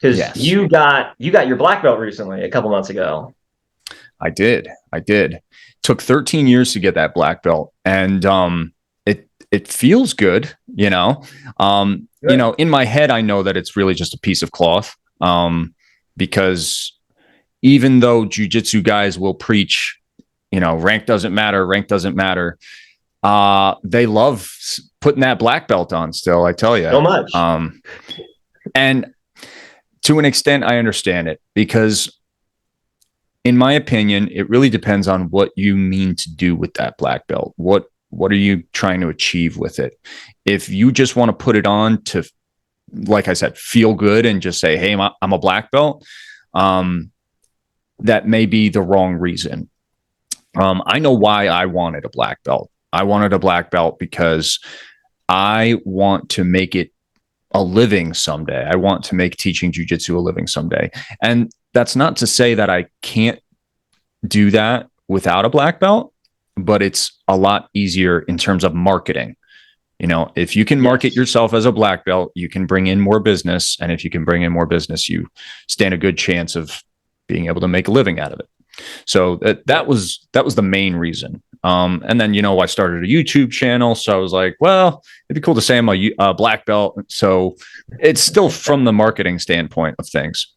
Because Yes, you got your black belt recently, a couple months ago. I did. I did. Took 13 years to get that black belt, and it feels good. Good. In my head, I know that it's really just a piece of cloth. Because even though jujitsu guys will preach, rank doesn't matter, rank doesn't matter. They love putting that black belt on still, I tell you. So much. And to an extent, I understand it because, in my opinion, it really depends on what you mean to do with that black belt. What are you trying to achieve with it? If you just want to put it on to, like I said, feel good and just say, hey, I'm a black belt, that may be the wrong reason. I know why I wanted a black belt. I wanted a black belt because I want to make it a living someday. I want to make teaching jujitsu a living someday. And that's not to say that I can't do that without a black belt, but it's a lot easier in terms of marketing. If you can market Yes. yourself as a black belt, you can bring in more business. And if you can bring in more business, you stand a good chance of being able to make a living out of it. So that was the main reason. And then, I started a YouTube channel. So I was like, well, it'd be cool to say I'm a black belt. So it's still from the marketing standpoint of things.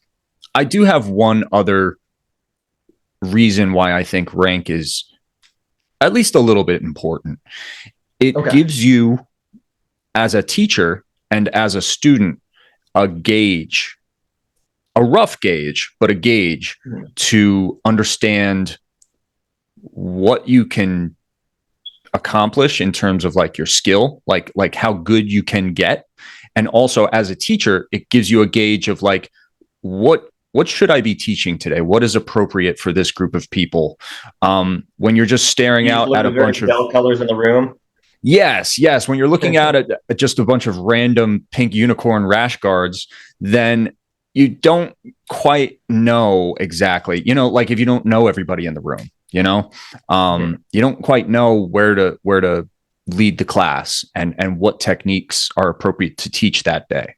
I do have one other reason why I think rank is at least a little bit important. It Okay. gives you, as a teacher and as a student, a gauge, a rough gauge, but a gauge to understand what you can accomplish in terms of like your skill, like how good you can get. And also as a teacher, it gives you a gauge of like, what should I be teaching today? What is appropriate for this group of people? When you're just staring You just out look at at a the various bunch of, belt colors in the room. yes, when you're looking at just a bunch of random pink unicorn rash guards, then you don't quite know exactly, like if you don't know everybody in the room, you don't quite know where to lead the class and what techniques are appropriate to teach that day.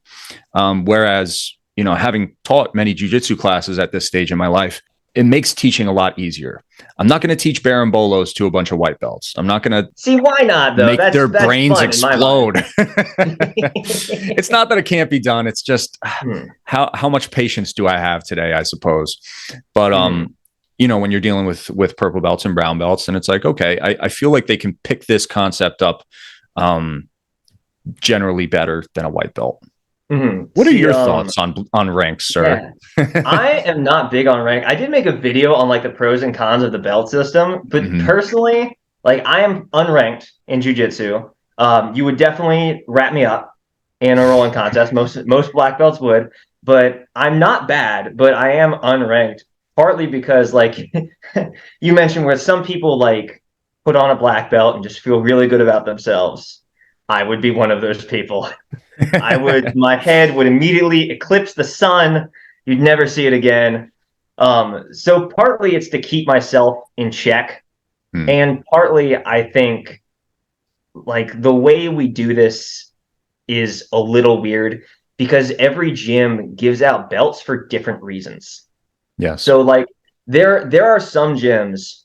Whereas, having taught many jujitsu classes at this stage in my life, it makes teaching a lot easier. I'm not going to teach Barambolos to a bunch of white belts. I'm not going to See, why not though? make That's their brains fun in my mind. explode. It's not that it can't be done. It's just Hmm. how much patience do I have today, I suppose. But Mhm. when you're dealing with purple belts and brown belts, and it's like, okay, I feel like they can pick this concept up generally better than a white belt. Mhm. What are See, your thoughts on ranks, sir? yeah, I am not big on rank. I did make a video on like the pros and cons of the belt system, but Mm-hmm. personally, like I am unranked in jujitsu. You would definitely wrap me up in a rolling contest. Most black belts would, but I'm not bad, but I am unranked. Partly because like you mentioned, where some people like put on a black belt and just feel really good about themselves. I would be one of those people. My head would immediately eclipse the sun. You'd never see it again. So partly it's to keep myself in check. Hmm. And partly I think like the way we do this is a little weird because every gym gives out belts for different reasons. Yes. So like there are some gyms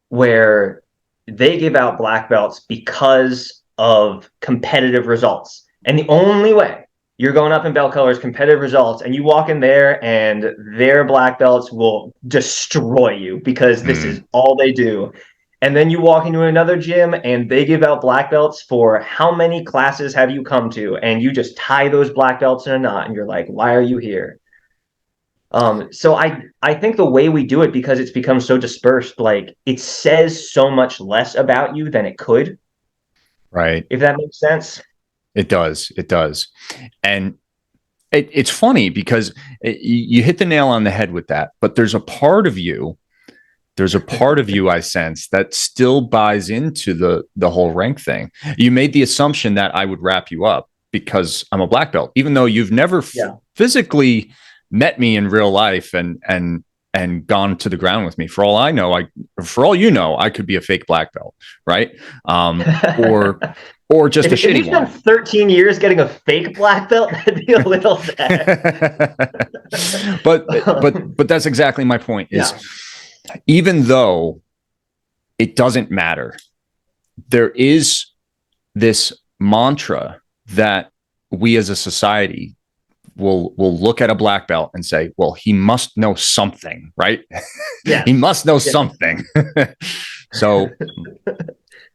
where they give out black belts because of competitive results. And the only way you're going up in belt colors, competitive results, and you walk in there and their black belts will destroy you because this Hmm. is all they do. And then you walk into another gym and they give out black belts for how many classes have you come to? And you just tie those black belts in a knot and you're like, why are you here? So I think the way we do it, because it's become so dispersed, like it says so much less about you than it could, Right. if that makes sense. It does. It does. And it's funny because you hit the nail on the head with that, but there's a part of you I sense that still buys into the whole rank thing. You made the assumption that I would wrap you up because I'm a black belt, even though you've never Yeah. physically met me in real life and and gone to the ground with me. For all I know, for all you know, I could be a fake black belt, right? Or just a if shitty you spent one. 13 years getting a fake black belt, that'd be a little sad. but that's exactly my point. Is Yeah. even though it doesn't matter, there is this mantra that we as a society will look at a black belt and say, well, he must know something, right? Yeah. He must know something. So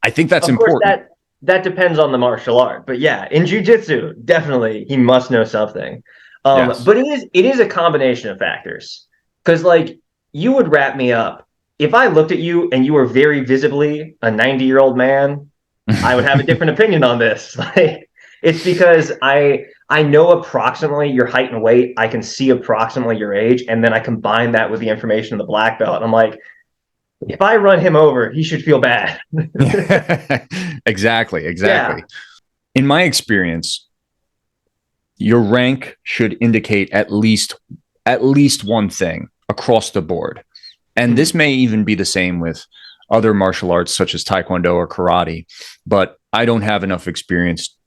I think that's Of course, important. that depends on the martial art, but yeah, in jiu-jitsu, definitely he must know something. Yes. But it is a combination of factors. Because like you would wrap me up if I looked at you and you were very visibly a 90-year-old man, I would have a different opinion on this. Like it's because I know approximately your height and weight. I can see approximately your age, and then I combine that with the information of the black belt. And I'm like, if I run him over, he should feel bad. Exactly. Yeah. In my experience, your rank should indicate at least one thing across the board. And this may even be the same with other martial arts such as Taekwondo or karate, but I don't have enough experience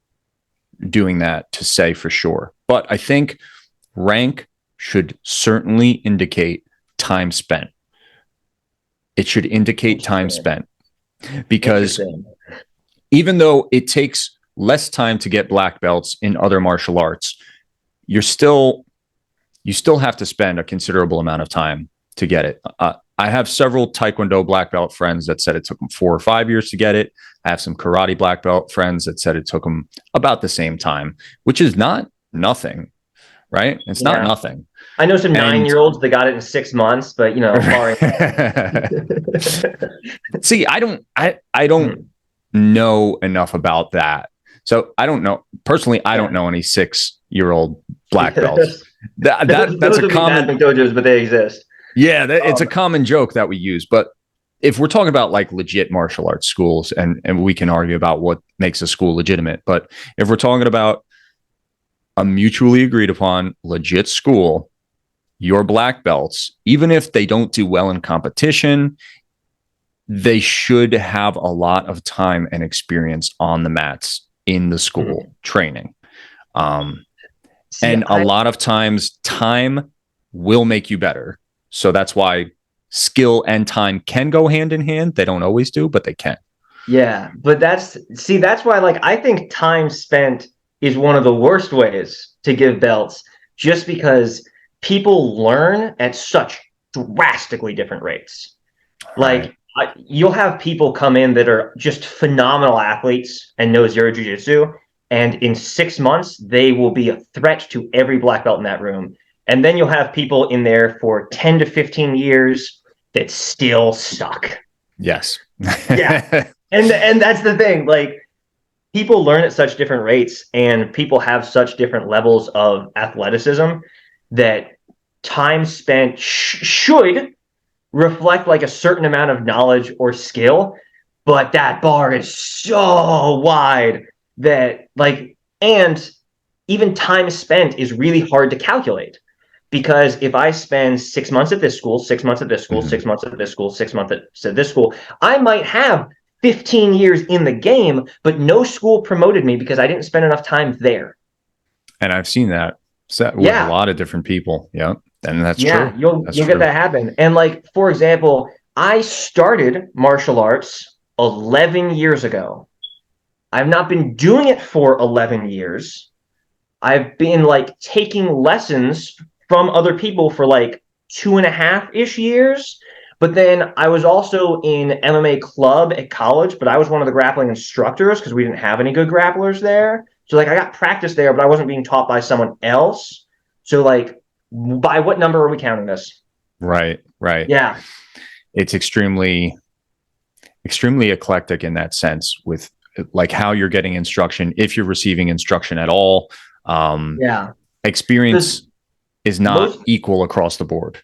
doing that to say for sure. But I think rank should certainly indicate time spent. It should indicate time spent, because even though it takes less time to get black belts in other martial arts, you still have to spend a considerable amount of time to get it. I have several Taekwondo black belt friends that said it took them 4 or 5 years to get it. I have some karate black belt friends that said it took them about the same time, which is not nothing, right? It's not nothing. I know some 9-year-olds that got it in 6 months, but you know, see, I don't know enough about that. So I don't know personally. I don't know any 6-year-old black belts. That's a common dojos, but they exist. Yeah, it's a common joke that we use. But if we're talking about like legit martial arts schools, and we can argue about what makes a school legitimate, but if we're talking about a mutually agreed upon legit school, your black belts, even if they don't do well in competition, they should have a lot of time and experience on the mats in the school training. And a lot of times time will make you better. So that's why skill and time can go hand in hand. They don't always do, but they can. Yeah, but that's why like I think time spent is one of the worst ways to give belts, just because people learn at such drastically different rates. Like you'll have people come in that are just phenomenal athletes and know zero jiu-jitsu, and in 6 months they will be a threat to every black belt in that room. And then you'll have people in there for 10 to 15 years that still suck. Yes. Yeah. And that's the thing. Like people learn at such different rates, and people have such different levels of athleticism that time spent should reflect like a certain amount of knowledge or skill. But that bar is so wide that like, and even time spent is really hard to calculate. Because if I spend 6 months at this school, 6 months at this school, 6 months at this school, 6 months at this school, I might have 15 years in the game, but no school promoted me because I didn't spend enough time there. And I've seen that with a lot of different people. Yeah. And that's true. You'll get that happen. And like, for example, I started martial arts 11 years ago. I've not been doing it for 11 years. I've been like taking lessons from other people for like 2.5-ish years. But then I was also in MMA club at college, but I was one of the grappling instructors because we didn't have any good grapplers there. So like I got practice there, but I wasn't being taught by someone else. So like, by what number are we counting this? Right. Yeah. It's extremely eclectic in that sense, with like how you're getting instruction, if you're receiving instruction at all. Experience is not equal across the board.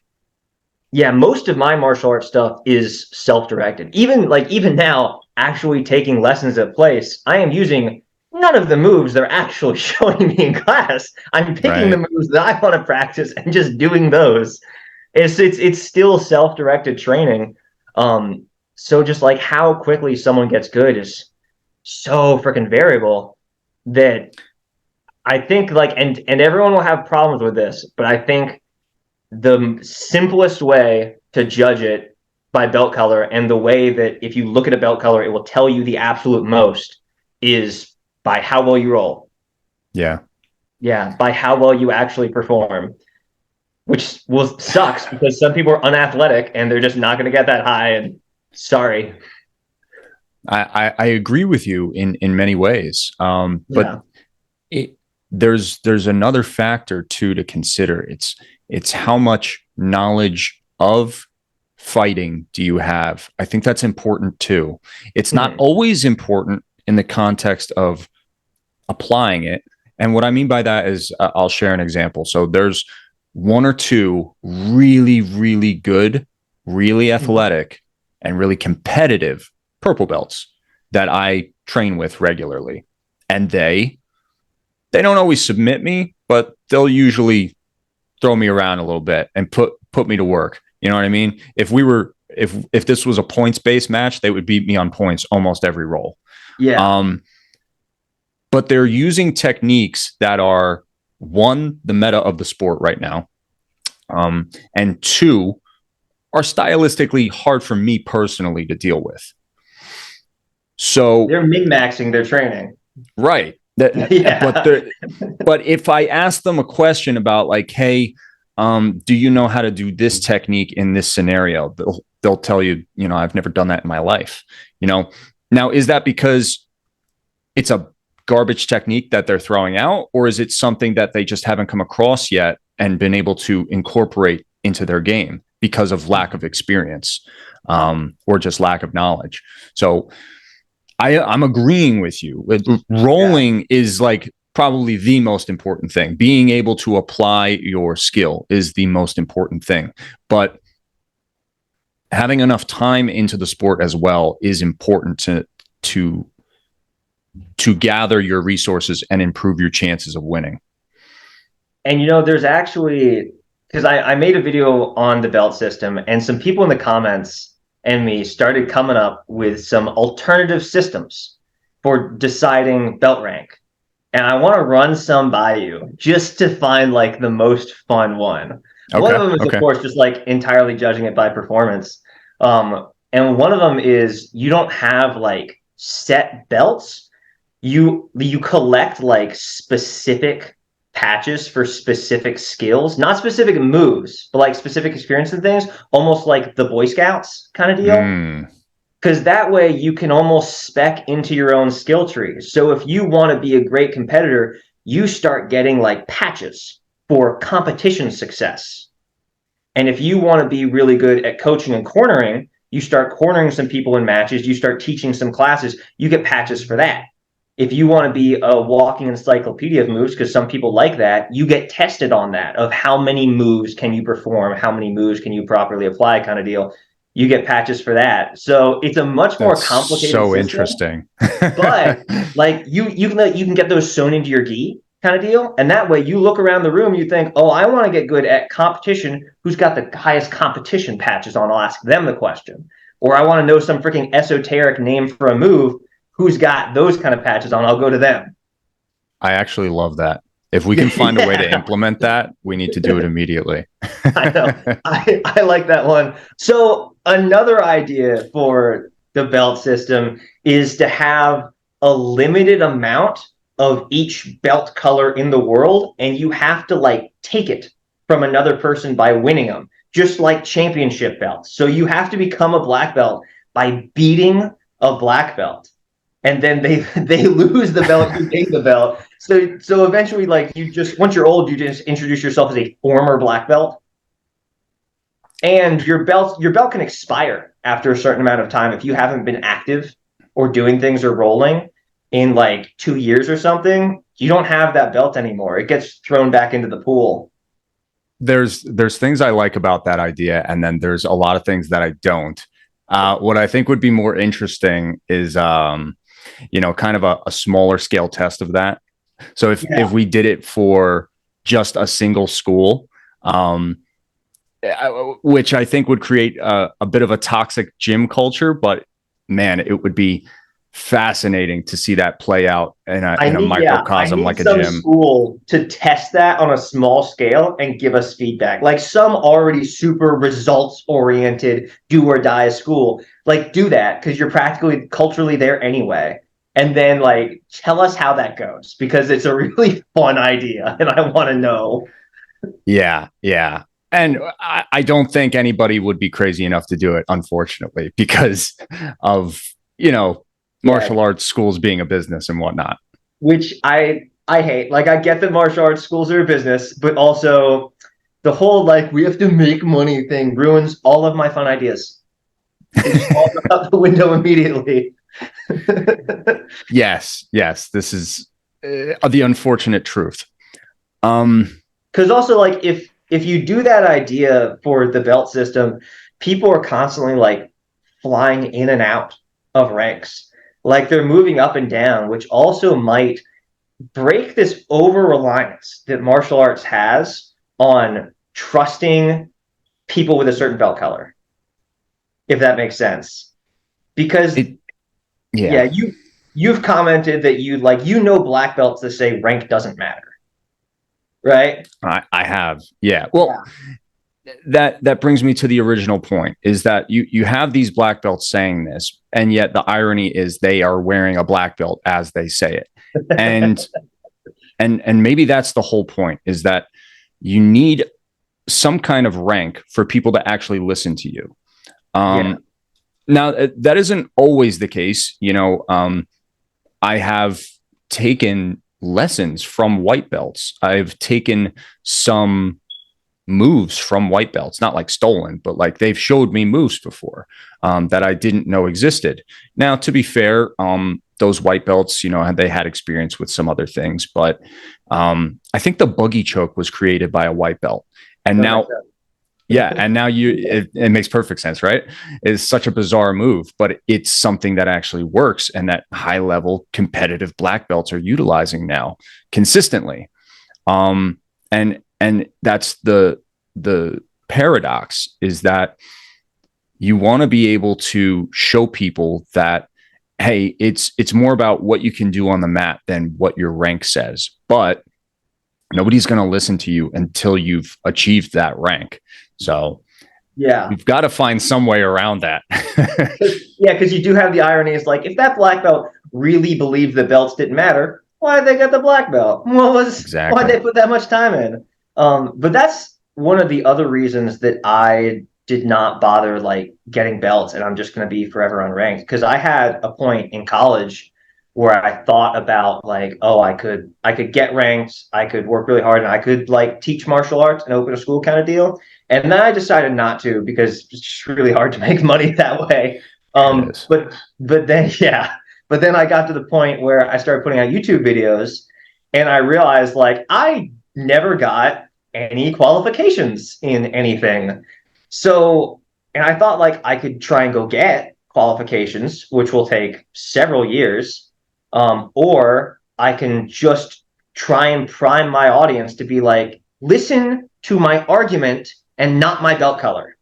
Yeah, most of my martial arts stuff is self-directed. Even now, actually taking lessons at place, I am using none of the moves they're actually showing me in class. I'm picking the moves that I want to practice and just doing those. It's still self-directed training. So just like how quickly someone gets good is so freaking variable that I think like and everyone will have problems with this, but I think the simplest way to judge it by belt color, and the way that if you look at a belt color, it will tell you the absolute most, is by how well you roll. Yeah. Yeah, by how well you actually perform, which will sucks because some people are unathletic and they're just not going to get that high. And sorry. I agree with you in many ways. But Yeah. there's another factor too to consider. It's how much knowledge of fighting do you have? I think that's important too. It's not always important in the context of applying it. And what I mean by that is, I'll share an example. So there's one or two really, really good, really athletic, and really competitive purple belts that I train with regularly. And they don't always submit me, but they'll usually throw me around a little bit and put me to work. You know what I mean? If this was a points based match, they would beat me on points almost every roll. Yeah. But they're using techniques that are, one, the meta of the sport right now, and two, are stylistically hard for me personally to deal with. So they're min-maxing their training. Right. Yeah. But if I ask them a question about like, hey, do you know how to do this technique in this scenario? They'll tell you, I've never done that in my life. Now, is that because it's a garbage technique that they're throwing out, or is it something that they just haven't come across yet and been able to incorporate into their game because of lack of experience, or just lack of knowledge? So I'm agreeing with you. Rolling is like probably the most important thing. Being able to apply your skill is the most important thing. But having enough time into the sport as well is important to gather your resources and improve your chances of winning. And there's actually, because I made a video on the belt system, and some people in the comments and me started coming up with some alternative systems for deciding belt rank. And I want to run some by you just to find like the most fun one. Okay. One of them is, of course, just like entirely judging it by performance. And one of them is you don't have like set belts. You collect like specific patches for specific skills, not specific moves, but like specific experience and things, almost like the Boy Scouts kind of deal. Because that way you can almost spec into your own skill tree. So if you want to be a great competitor, you start getting like patches for competition success. And if you want to be really good at coaching and cornering, you start cornering some people in matches, you start teaching some classes, you get patches for that. If you want to be a walking encyclopedia of moves, because some people like that, you get tested on that, of how many moves can you perform, how many moves can you properly apply, kind of deal. You get patches for that. So it's a much more complicated so system, interesting. But like you can get those sewn into your gi kind of deal. And that way you look around the room, you think, oh, I want to get good at competition. Who's got the highest competition patches on? I'll ask them the question. Or I want to know some freaking esoteric name for a move. Who's got those kind of patches on? I'll go to them. I actually love that. If we can find a way to implement that, we need to do it immediately. I know. I like that one. So another idea for the belt system is to have a limited amount of each belt color in the world, and you have to like take it from another person by winning them, just like championship belts. So you have to become a black belt by beating a black belt. And then they lose the belt, you gain the belt. So eventually, like, you just, once you're old, you just introduce yourself as a former black belt. And your belt can expire after a certain amount of time if you haven't been active or doing things or rolling in like 2 years or something. You don't have that belt anymore. It gets thrown back into the pool. There's things I like about that idea, and then there's a lot of things that I don't. What I think would be more interesting is kind of a smaller scale test of that. So if we did it for just a single school, which I think would create a bit of a toxic gym culture. But man, it would be fascinating to see that play out in a I microcosm need like a some gym. school to test that on a small scale and give us feedback. Like some already super results oriented, do or die school, like do that because you're practically culturally there anyway. And then like tell us how that goes because it's a really fun idea and I want to know. Yeah, yeah. And I don't think anybody would be crazy enough to do it, unfortunately, because of, Yeah, martial arts schools being a business and whatnot. which I hate. Like I get that martial arts schools are a business, but also the whole like we have to make money thing ruins all of my fun ideas. They just fall out the window immediately. Yes, yes. This is the unfortunate truth. Um, Because also like if you do that idea for the belt system, people are constantly like flying in and out of ranks. Like they're moving up and down, which also might break this over reliance that martial arts has on trusting people with a certain belt color, if that makes sense. Because it, yeah, yeah, you've commented that black belts that say rank doesn't matter, right? I have. Yeah. Well, that brings me to the original point is that you have these black belts saying this, and yet the irony is they are wearing a black belt as they say it. And and maybe that's the whole point is that you need some kind of rank for people to actually listen to you. Yeah. Now that isn't always the case. I have taken lessons from white belts. I've taken some moves from white belts, not like stolen, but like they've showed me moves before that I didn't know existed. Now, to be fair, those white belts, they had experience with some other things, but I think the buggy choke was created by a white belt. And now, yeah, and now it makes perfect sense, right? It's such a bizarre move, but it's something that actually works and that high level competitive black belts are utilizing now consistently. And that's the paradox is that you want to be able to show people that, hey, it's more about what you can do on the mat than what your rank says, but nobody's going to listen to you until you've achieved that rank. So Yeah. we've got to find some way around that. Yeah, because you do have the irony. It's like if that black belt really believed the belts didn't matter, why'd they get the black belt? Why'd Exactly. they put that much time in? But that's one of the other reasons that I did not bother like getting belts, and I'm just going to be forever unranked. Because I had a point in college where I thought about like, oh, I could get ranked, I could work really hard, and I could like teach martial arts and open a school kind of deal. And then I decided not to because it's just really hard to make money that way. It is. But then yeah, but then I got to the point where I started putting out YouTube videos, and I realized like I never got any qualifications in anything. So, and I thought like I could try and go get qualifications, which will take several years, or I can just try and prime my audience to be like, listen to my argument and not my belt color.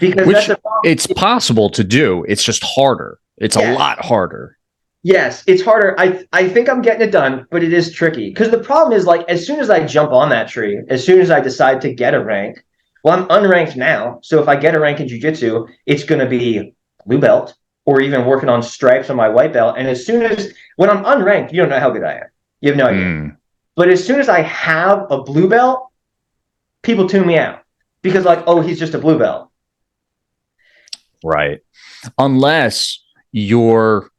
Because Which that's a problem. it's possible to do. It's just harder. It's a Yes. lot harder. Yes, it's harder. I think I'm getting it done, but it is tricky. Because the problem is like as soon as I jump on that tree, as soon as I decide to get a rank, well, I'm unranked now. So if I get a rank in jiu-jitsu, it's gonna be blue belt or even working on stripes on my white belt. And as soon as when I'm unranked, you don't know how good I am. You have no idea. Mm, But as soon as I have a blue belt, people tune me out because like, oh, he's just a blue belt. right. Unless you're,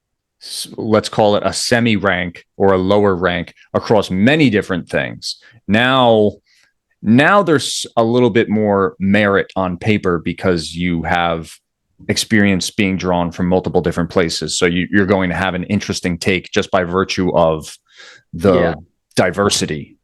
let's call it a semi rank or a lower rank across many different things. Now there's a little bit more merit on paper because you have experience being drawn from multiple different places. So you're going to have an interesting take just by virtue of Yeah. the diversity.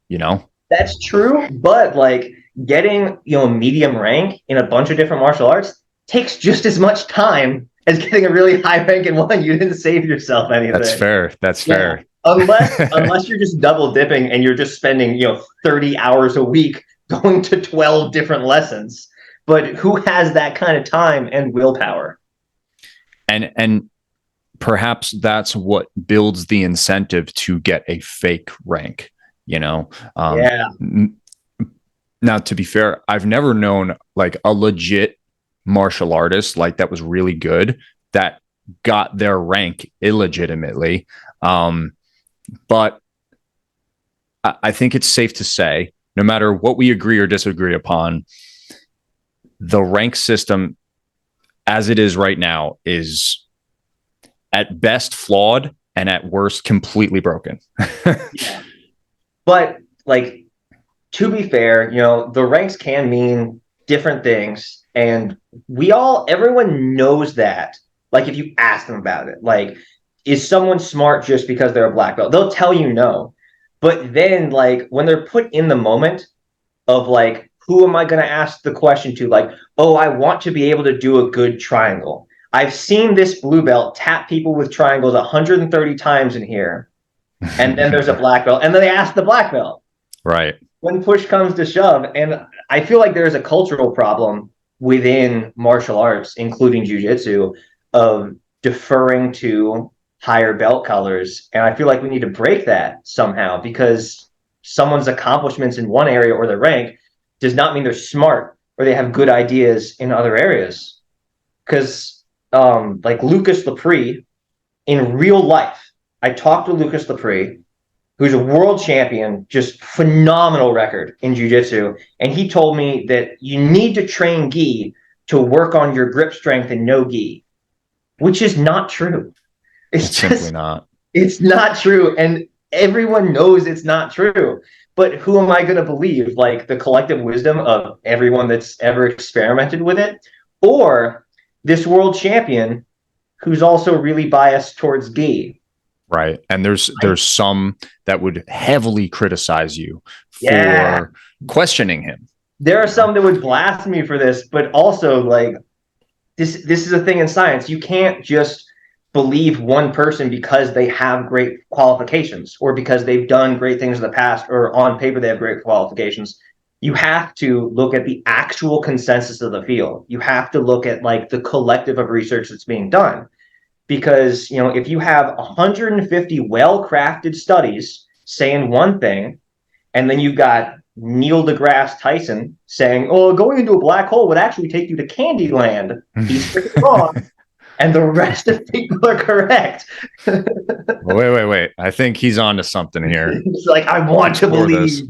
That's true, but like getting, medium rank in a bunch of different martial arts takes just as much time as getting a really high rank in one. You didn't save yourself anything. That's fair. That's Yeah. fair. Unless you're just double dipping and you're just spending, 30 hours a week going to 12 different lessons. But who has that kind of time and willpower? And perhaps that's what builds the incentive to get a fake rank, you know? Yeah. Now, to be fair, I've never known like a legit martial artist like that was really good that got their rank illegitimately. But I think it's safe to say, no matter what we agree or disagree upon, the rank system as it is right now is at best flawed and at worst completely broken. Yeah. But like, to be fair, the ranks can mean different things. And everyone knows that. Like, if you ask them about it, like, is someone smart just because they're a black belt? They'll tell you no. But then, like, when they're put in the moment of, like, who am I going to ask the question to? Like, oh, I want to be able to do a good triangle. I've seen this blue belt tap people with triangles 130 times in here. And then there's a black belt. And then they ask the black belt. Right. When push comes to shove. And I feel like there's a cultural problem within martial arts, including jiu-jitsu, of deferring to higher belt colors. And I feel like we need to break that somehow, because someone's accomplishments in one area or their rank does not mean they're smart or they have good ideas in other areas. Because like Lucas Lepre, in real life, I talked to Lucas Lepre, who's a world champion, just phenomenal record in jiu-jitsu. And he told me that you need to train gi to work on your grip strength and no gi, which is not true. It's simply not. It's not true. And everyone knows it's not true. But who am I going to believe? Like, the collective wisdom of everyone that's ever experimented with it? Or this world champion who's also really biased towards gi? Right. And there's some that would heavily criticize you for questioning him. There are some that would blast me for this, but also, like, this is a thing in science. You can't just believe one person because they have great qualifications or because they've done great things in the past or on paper they have great qualifications. You have to look at the actual consensus of the field. You have to look at, like, the collective of research that's being done. Because, if you have 150 well-crafted studies saying one thing, and then you've got Neil deGrasse Tyson saying, oh, going into a black hole would actually take you to Candyland. He's freaking wrong. And the rest of people are correct. Wait. I think he's on to something here. It's like, I want to believe.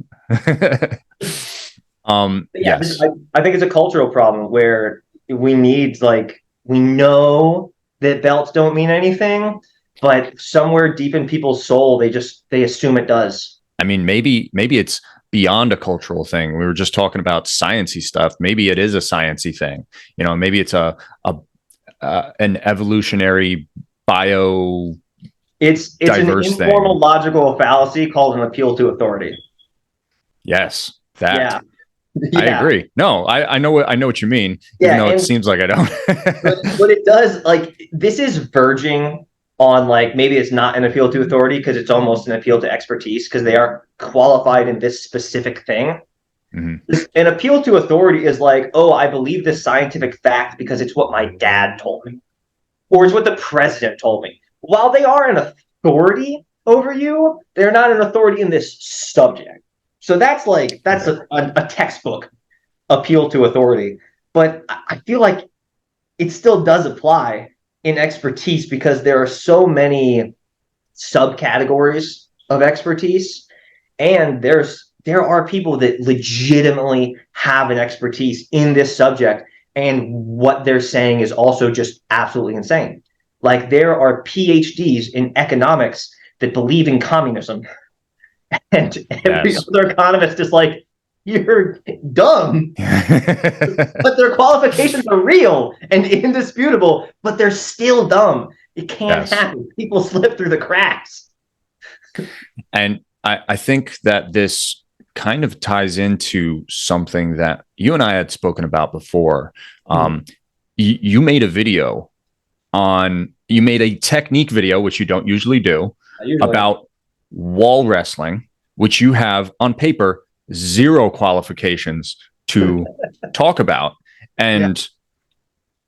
Yes. I think it's a cultural problem where we need, like, we know that belts don't mean anything, but somewhere deep in people's soul, they assume it does. I mean, maybe it's beyond a cultural thing. We were just talking about sciencey stuff. Maybe it is a sciencey thing. Maybe it's an evolutionary bio. It's an informal logical fallacy called an appeal to authority. Yes, that. Yeah. I agree. No, I know what you mean. Even though it seems like I don't. but it does, like, this is verging on, like, maybe it's not an appeal to authority because it's almost an appeal to expertise because they are qualified in this specific thing. Mm-hmm. An appeal to authority is like, oh, I believe this scientific fact because it's what my dad told me, or it's what the president told me. While they are an authority over you, they're not an authority in this subject. So that's a textbook appeal to authority. But I feel like it still does apply in expertise because there are so many subcategories of expertise, and there are people that legitimately have an expertise in this subject, and what they're saying is also just absolutely insane. Like, there are PhDs in economics that believe in communism. And every other economist is like, you're dumb. But their qualifications are real and indisputable, but they're still dumb. It can't happen. People slip through the cracks. And I think that this kind of ties into something that you and I had spoken about before. You made a video you made a technique video, which you don't usually do, about wall wrestling, which you have on paper zero qualifications to talk about. And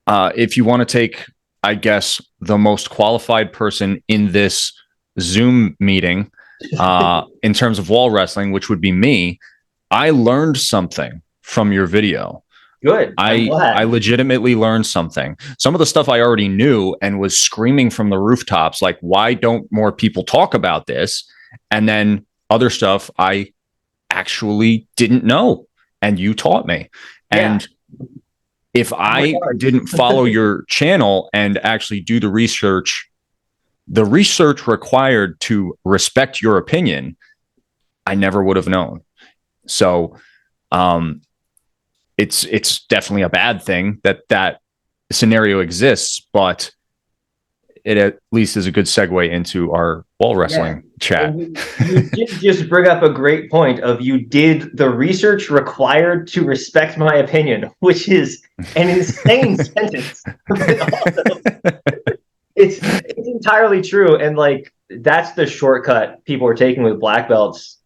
if you want to take, I guess, the most qualified person in this Zoom meeting in terms of wall wrestling, which would be me, I learned something from your video. Good. I legitimately learned something. Some of the stuff I already knew and was screaming from the rooftops, like, why don't more people talk about this? And then other stuff I actually didn't know, and you taught me. Yeah. And if I didn't follow your channel and actually do the research required to respect your opinion, I never would have known. So, it's definitely a bad thing that scenario exists, but it at least is a good segue into our wall wrestling chat. You did just bring up a great point of you did the research required to respect my opinion, which is an insane sentence. It's entirely true. And like, that's the shortcut people are taking with black belts